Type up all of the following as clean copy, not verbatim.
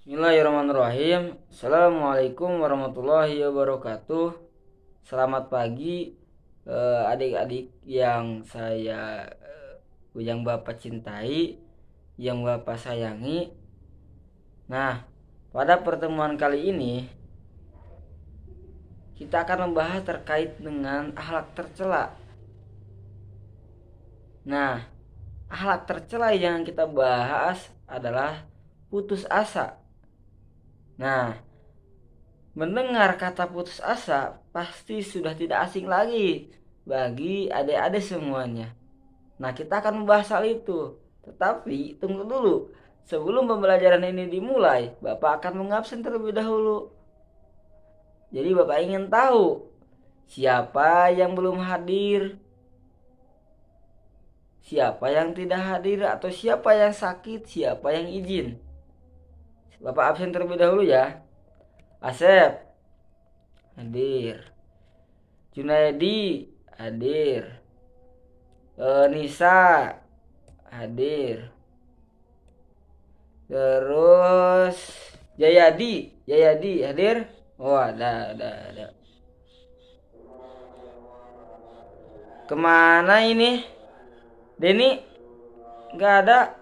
Bismillahirrahmanirrahim. Assalamualaikum warahmatullahi wabarakatuh. Selamat pagi adik-adik yang Bapak cintai, yang Bapak sayangi. Nah, pada pertemuan kali ini kita akan membahas terkait dengan akhlak tercela. Nah, akhlak tercela yang kita bahas adalah putus asa. Nah, mendengar kata putus asa pasti sudah tidak asing lagi bagi adik-adik semuanya. Nah, kita akan membahas hal itu. Tetapi tunggu dulu. Sebelum pembelajaran ini dimulai, Bapak akan mengabsen terlebih dahulu. Jadi Bapak ingin tahu siapa yang belum hadir, siapa yang tidak hadir, atau siapa yang sakit, siapa yang izin. Bapak absen terlebih dahulu ya. Asep hadir. Junaidi hadir. Nisa hadir. Terus Jayadi hadir. Oh, ada. Kemana ini? Denny nggak ada.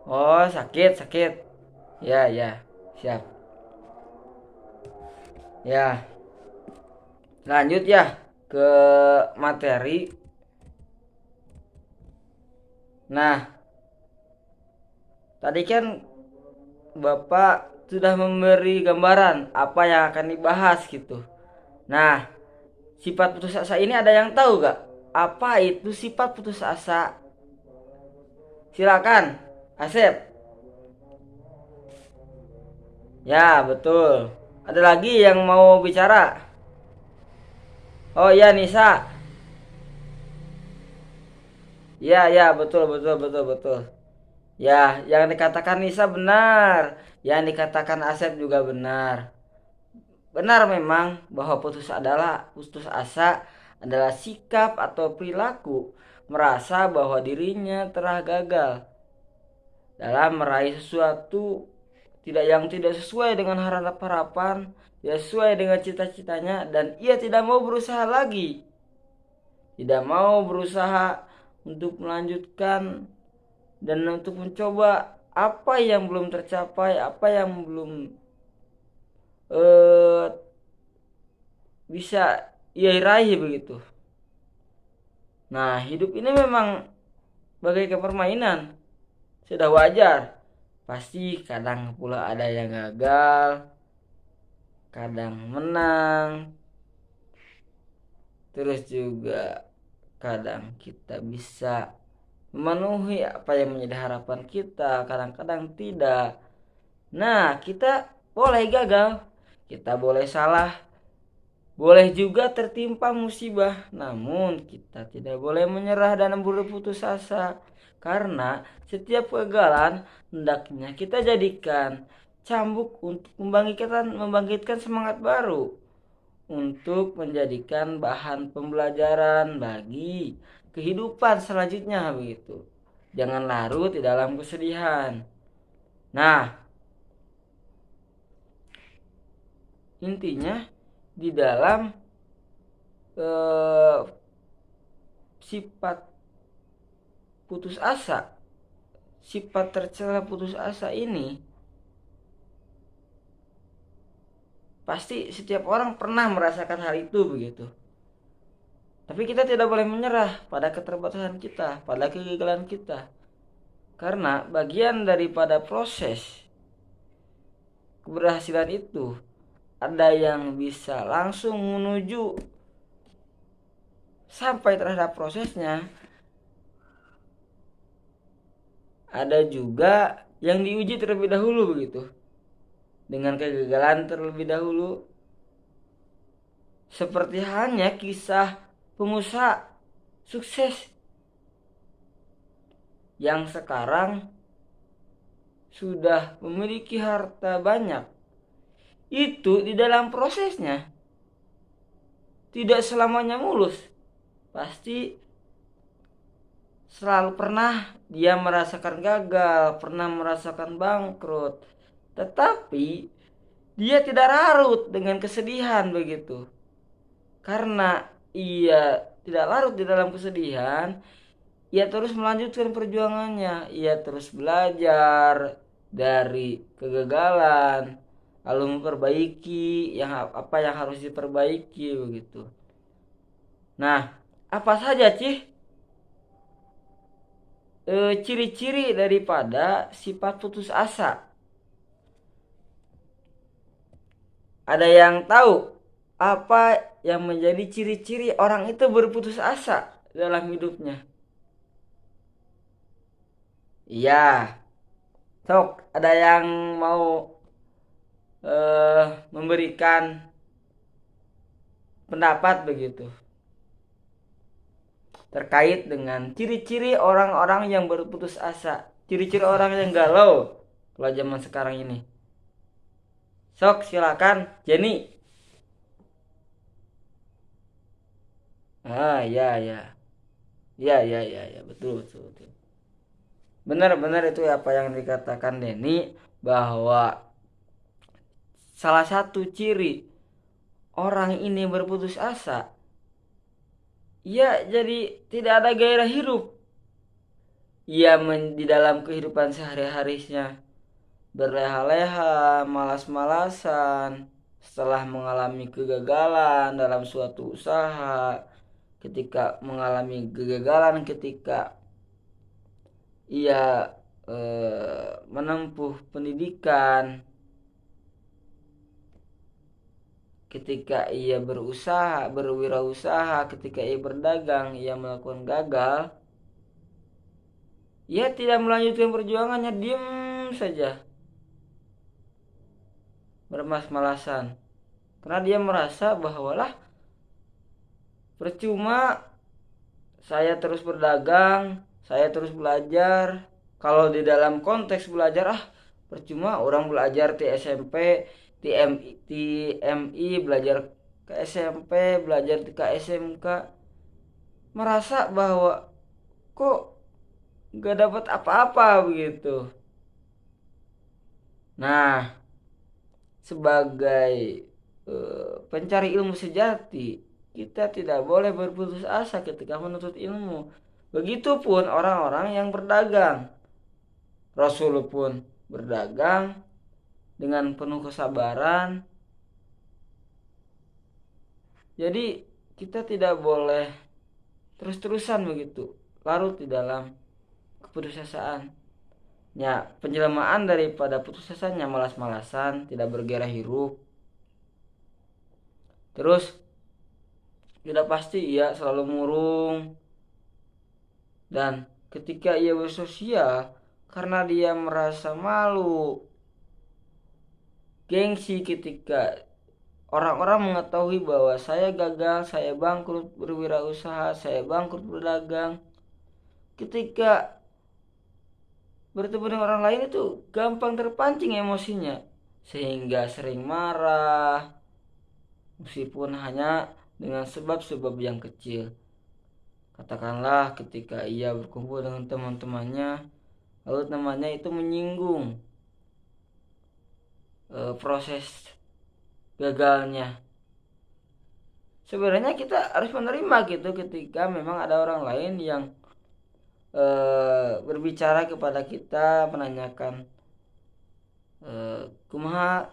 Oh, sakit. Ya, siap. Ya, lanjut ya ke materi. Nah, tadi kan Bapak sudah memberi gambaran apa yang akan dibahas gitu. Nah, sifat putus asa ini ada yang tahu gak? Apa itu sifat putus asa? Silakan, Asep. Ya, betul. Ada lagi yang mau bicara? Oh iya, Nisa. Ya, betul. Ya, yang dikatakan Nisa benar. Yang dikatakan Asep juga benar. Benar memang bahwa putus asa adalah sikap atau perilaku merasa bahwa dirinya telah gagal dalam meraih sesuatu tidak sesuai dengan harapan, tidak sesuai dengan cita-citanya, dan ia tidak mau berusaha lagi. Tidak mau berusaha untuk melanjutkan dan untuk mencoba apa yang belum tercapai, apa yang belum eh, bisa ia raih begitu. Nah, hidup ini memang bagaikan permainan. Sudah wajar. Pasti kadang pula ada yang gagal, kadang menang. Terus juga kadang kita bisa memenuhi apa yang menjadi harapan kita, kadang-kadang tidak. Nah, kita boleh gagal, kita boleh salah, boleh juga tertimpa musibah, namun kita tidak boleh menyerah dan berputus asa. Karena setiap kegagalan hendaknya kita jadikan cambuk untuk membangkitkan semangat baru, untuk menjadikan bahan pembelajaran bagi kehidupan selanjutnya begitu. Jangan larut di dalam kesedihan. Nah, intinya di dalam eh, sifat putus asa, sifat tercela putus asa ini pasti setiap orang pernah merasakan hal itu begitu. Tapi kita tidak boleh menyerah pada keterbatasan kita, pada kegagalan kita. Karena bagian daripada proses keberhasilan itu ada yang bisa langsung menuju sampai terhadap prosesnya, ada juga yang diuji terlebih dahulu begitu, dengan kegagalan terlebih dahulu. Seperti halnya kisah pengusaha sukses yang sekarang sudah memiliki harta banyak. Itu di dalam prosesnya tidak selamanya mulus. Pasti selalu pernah dia merasakan gagal, pernah merasakan bangkrut. Tetapi dia tidak larut dengan kesedihan begitu. Karena ia tidak larut di dalam kesedihan, ia terus melanjutkan perjuangannya. Ia terus belajar dari kegagalan, lalu memperbaiki apa yang harus diperbaiki begitu. Nah, apa saja Cih ciri-ciri daripada sifat putus asa? Ada yang tahu apa yang menjadi ciri-ciri orang itu berputus asa dalam hidupnya? Iya, sok ada yang mau memberikan pendapat begitu terkait dengan ciri-ciri orang-orang yang berputus asa, ciri-ciri orang yang galau kalau zaman sekarang ini. Sok silakan Jenny. Ya ya. Ya ya ya ya, betul betul betul. Benar-benar itu apa yang dikatakan Denny, bahwa salah satu ciri orang ini berputus asa, ia jadi tidak ada gairah hidup. Ia di dalam kehidupan sehari-harinya berleha-leha, malas-malasan setelah mengalami kegagalan dalam suatu usaha, ketika mengalami kegagalan ketika ia menempuh pendidikan, ketika ia berusaha, berwirausaha, ketika ia berdagang, ia melakukan gagal, ia tidak melanjutkan perjuangannya, diam saja, bermas-malasan, karena dia merasa bahwa lah percuma saya terus berdagang, saya terus belajar. Kalau di dalam konteks belajar, percuma orang belajar di SMP, di MI, belajar ke SMP, belajar ke SMK, merasa bahwa kok gak dapat apa-apa begitu. Nah, sebagai pencari ilmu sejati, kita tidak boleh berputus asa ketika menuntut ilmu. Begitupun orang-orang yang berdagang. Rasul pun berdagang dengan penuh kesabaran. Jadi kita tidak boleh terus-terusan begitu larut di dalam keputusasaan. Ya, penjelmaan daripada putus asanya malas-malasan, tidak bergairah hidup. Terus tidak pasti ia selalu murung, dan ketika ia bersosial, karena dia merasa malu, gengsi ketika orang-orang mengetahui bahwa saya gagal, saya bangkrut berwirausaha, saya bangkrut berdagang. Ketika bertemu dengan orang lain itu gampang terpancing emosinya, sehingga sering marah, meskipun hanya dengan sebab-sebab yang kecil. Katakanlah ketika ia berkumpul dengan teman-temannya, lalu temannya itu menyinggung proses gagalnya. Sebenarnya kita harus menerima gitu ketika memang ada orang lain yang berbicara kepada kita, menanyakan kumaha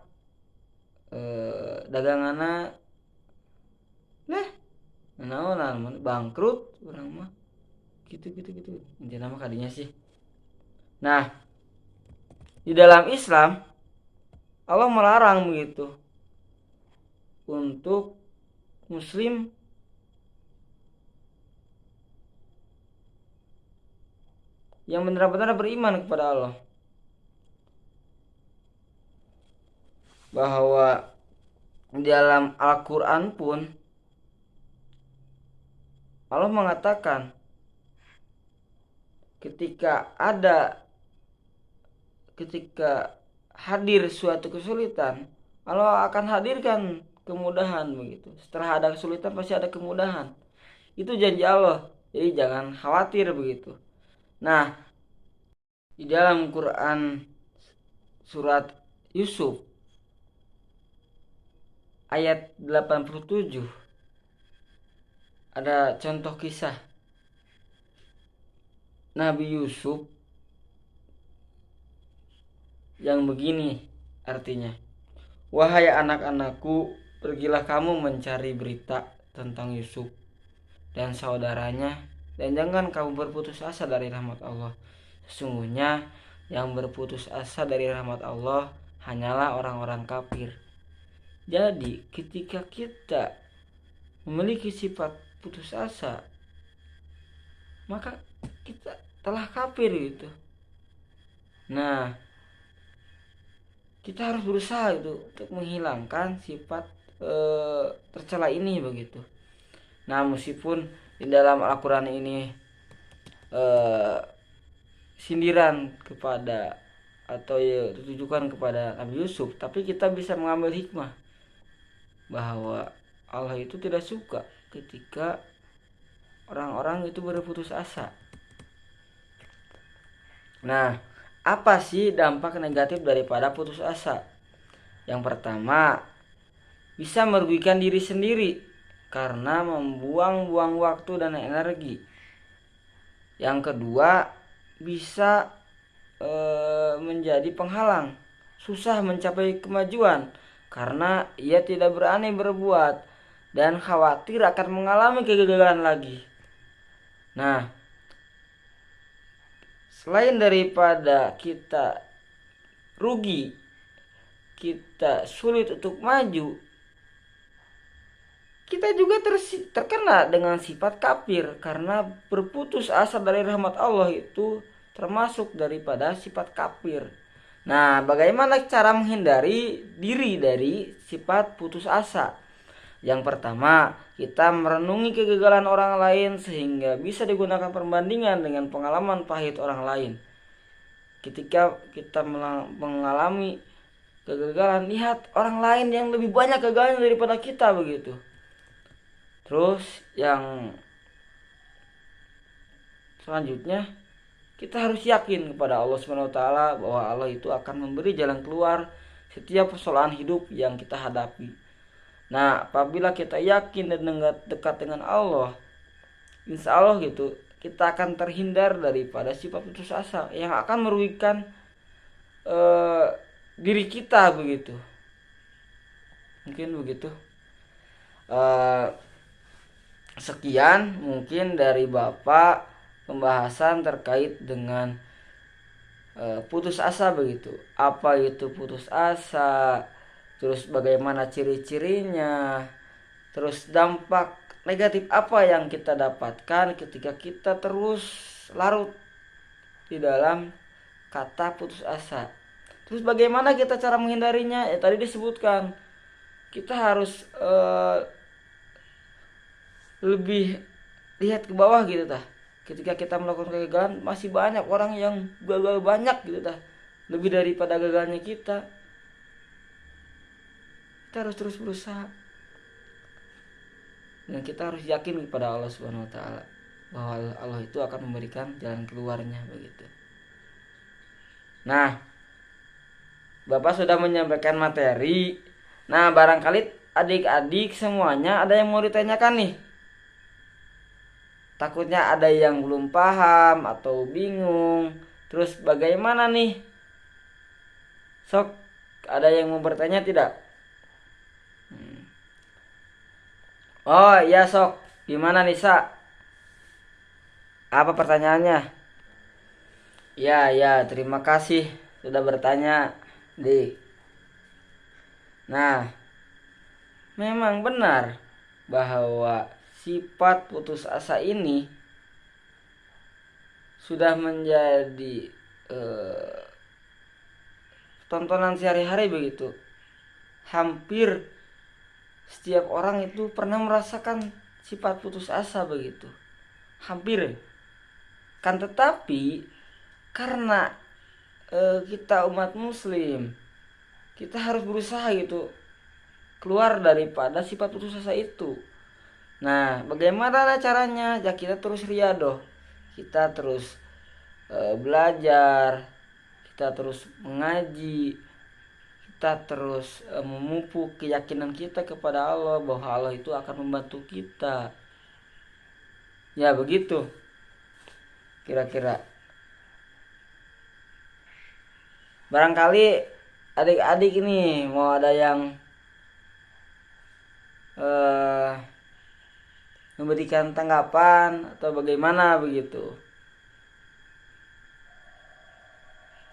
dagangana nah naon bangkrut orang mah gitu intinya mah kadinya sih. Nah, di dalam Islam Allah melarang begitu untuk muslim yang benar-benar beriman kepada Allah, bahwa di dalam Al-Quran pun Allah mengatakan ketika hadir suatu kesulitan, Allah akan hadirkan kemudahan begitu. Setelah ada kesulitan pasti ada kemudahan. Itu janji Allah. Jadi jangan khawatir begitu. Nah, di dalam Quran surat Yusuf ayat 87 ada contoh kisah Nabi Yusuf yang begini artinya. Wahai anak-anakku, pergilah kamu mencari berita tentang Yusuf dan saudaranya, dan jangan kamu berputus asa dari rahmat Allah. Sesungguhnya yang berputus asa dari rahmat Allah hanyalah orang-orang kafir. Jadi ketika kita memiliki sifat putus asa, maka kita telah kafir gitu. Nah, kita harus berusaha itu untuk menghilangkan sifat tercela ini begitu. Nah, meskipun di dalam Al-Quran ini sindiran kepada atau ya ditujukan kepada Nabi Yusuf, tapi kita bisa mengambil hikmah bahwa Allah itu tidak suka ketika orang-orang itu berputus asa. Nah, apa sih dampak negatif daripada putus asa? Yang pertama, bisa merugikan diri sendiri karena membuang-buang waktu dan energi. Yang kedua, bisa menjadi penghalang, susah mencapai kemajuan karena ia tidak berani berbuat dan khawatir akan mengalami kegagalan lagi. Nah, selain daripada kita rugi, kita sulit untuk maju, kita juga terkena dengan sifat kafir karena berputus asa dari rahmat Allah itu termasuk daripada sifat kafir. Nah, bagaimana cara menghindari diri dari sifat putus asa? Yang pertama, kita merenungi kegagalan orang lain sehingga bisa digunakan perbandingan dengan pengalaman pahit orang lain. Ketika kita mengalami kegagalan, lihat orang lain yang lebih banyak gagalnya daripada kita begitu. Terus yang selanjutnya, kita harus yakin kepada Allah Subhanahu wa taala bahwa Allah itu akan memberi jalan keluar setiap persoalan hidup yang kita hadapi. Nah, apabila kita yakin dan dekat dengan Allah, insya Allah gitu, kita akan terhindar daripada sifat putus asa yang akan merugikan diri kita begitu. Mungkin begitu. Sekian mungkin dari Bapak pembahasan terkait dengan putus asa begitu. Apa itu putus asa? Terus bagaimana ciri-cirinya? Terus dampak negatif apa yang kita dapatkan ketika kita terus larut di dalam kata putus asa. Terus bagaimana kita cara menghindarinya? Ya tadi disebutkan. Kita harus lebih lihat ke bawah gitu tah. Ketika kita melakukan kegagalan, masih banyak orang yang gagal banyak gitu tah, lebih daripada gagalnya kita. Kita harus terus berusaha dan kita harus yakin kepada Allah Subhanahu wa taala bahwa Allah itu akan memberikan jalan keluarnya begitu. Nah, Bapak sudah menyampaikan materi. Nah, barangkali adik-adik semuanya ada yang mau ditanyakan nih. Takutnya ada yang belum paham atau bingung. Terus bagaimana nih? Sok, ada yang mau bertanya tidak? Oh iya sok, gimana Nisa? Apa pertanyaannya? Ya ya, terima kasih sudah bertanya, Di. Nah, memang benar bahwa sifat putus asa ini sudah menjadi tontonan sehari-hari begitu. Hampir setiap orang itu pernah merasakan sifat putus asa begitu. Hampir. Kan tetapi karena kita umat muslim, kita harus berusaha gitu keluar daripada sifat putus asa itu. Nah, bagaimana caranya? Ya kita terus riadoh. Kita terus belajar, kita terus mengaji, kita terus memupuk keyakinan kita kepada Allah bahwa Allah itu akan membantu kita. Ya begitu kira-kira. Barangkali adik-adik ini mau ada yang eh, memberikan tanggapan atau bagaimana begitu,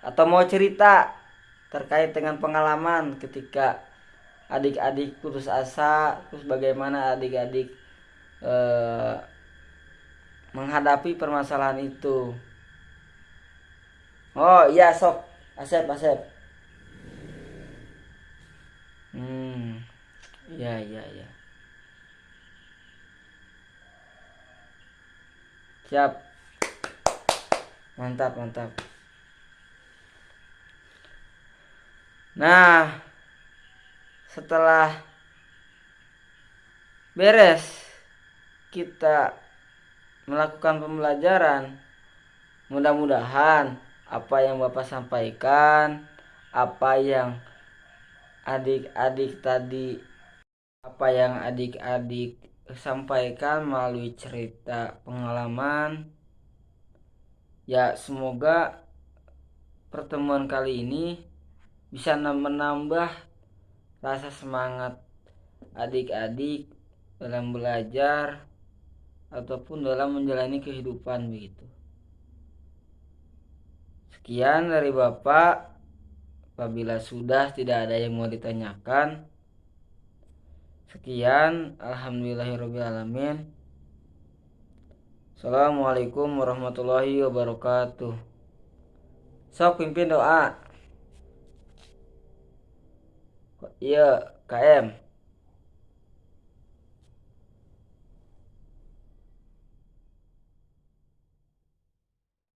atau mau cerita terkait dengan pengalaman ketika adik-adik putus asa, terus bagaimana adik-adik eh, menghadapi permasalahan itu. Oh iya sok, Asep Asep. Iya iya iya. Siap. Mantap mantap. Nah, setelah beres kita melakukan pembelajaran, mudah-mudahan apa yang Bapak sampaikan, apa yang adik-adik tadi, apa yang adik-adik sampaikan melalui cerita pengalaman, ya semoga pertemuan kali ini bisa menambah rasa semangat adik-adik dalam belajar ataupun dalam menjalani kehidupan begitu. Sekian dari Bapak. Apabila sudah tidak ada yang mau ditanyakan, sekian. Alhamdulillahirrabbilalamin. Assalamualaikum warahmatullahi wabarakatuh. Sok pimpin doa. Iya, KM.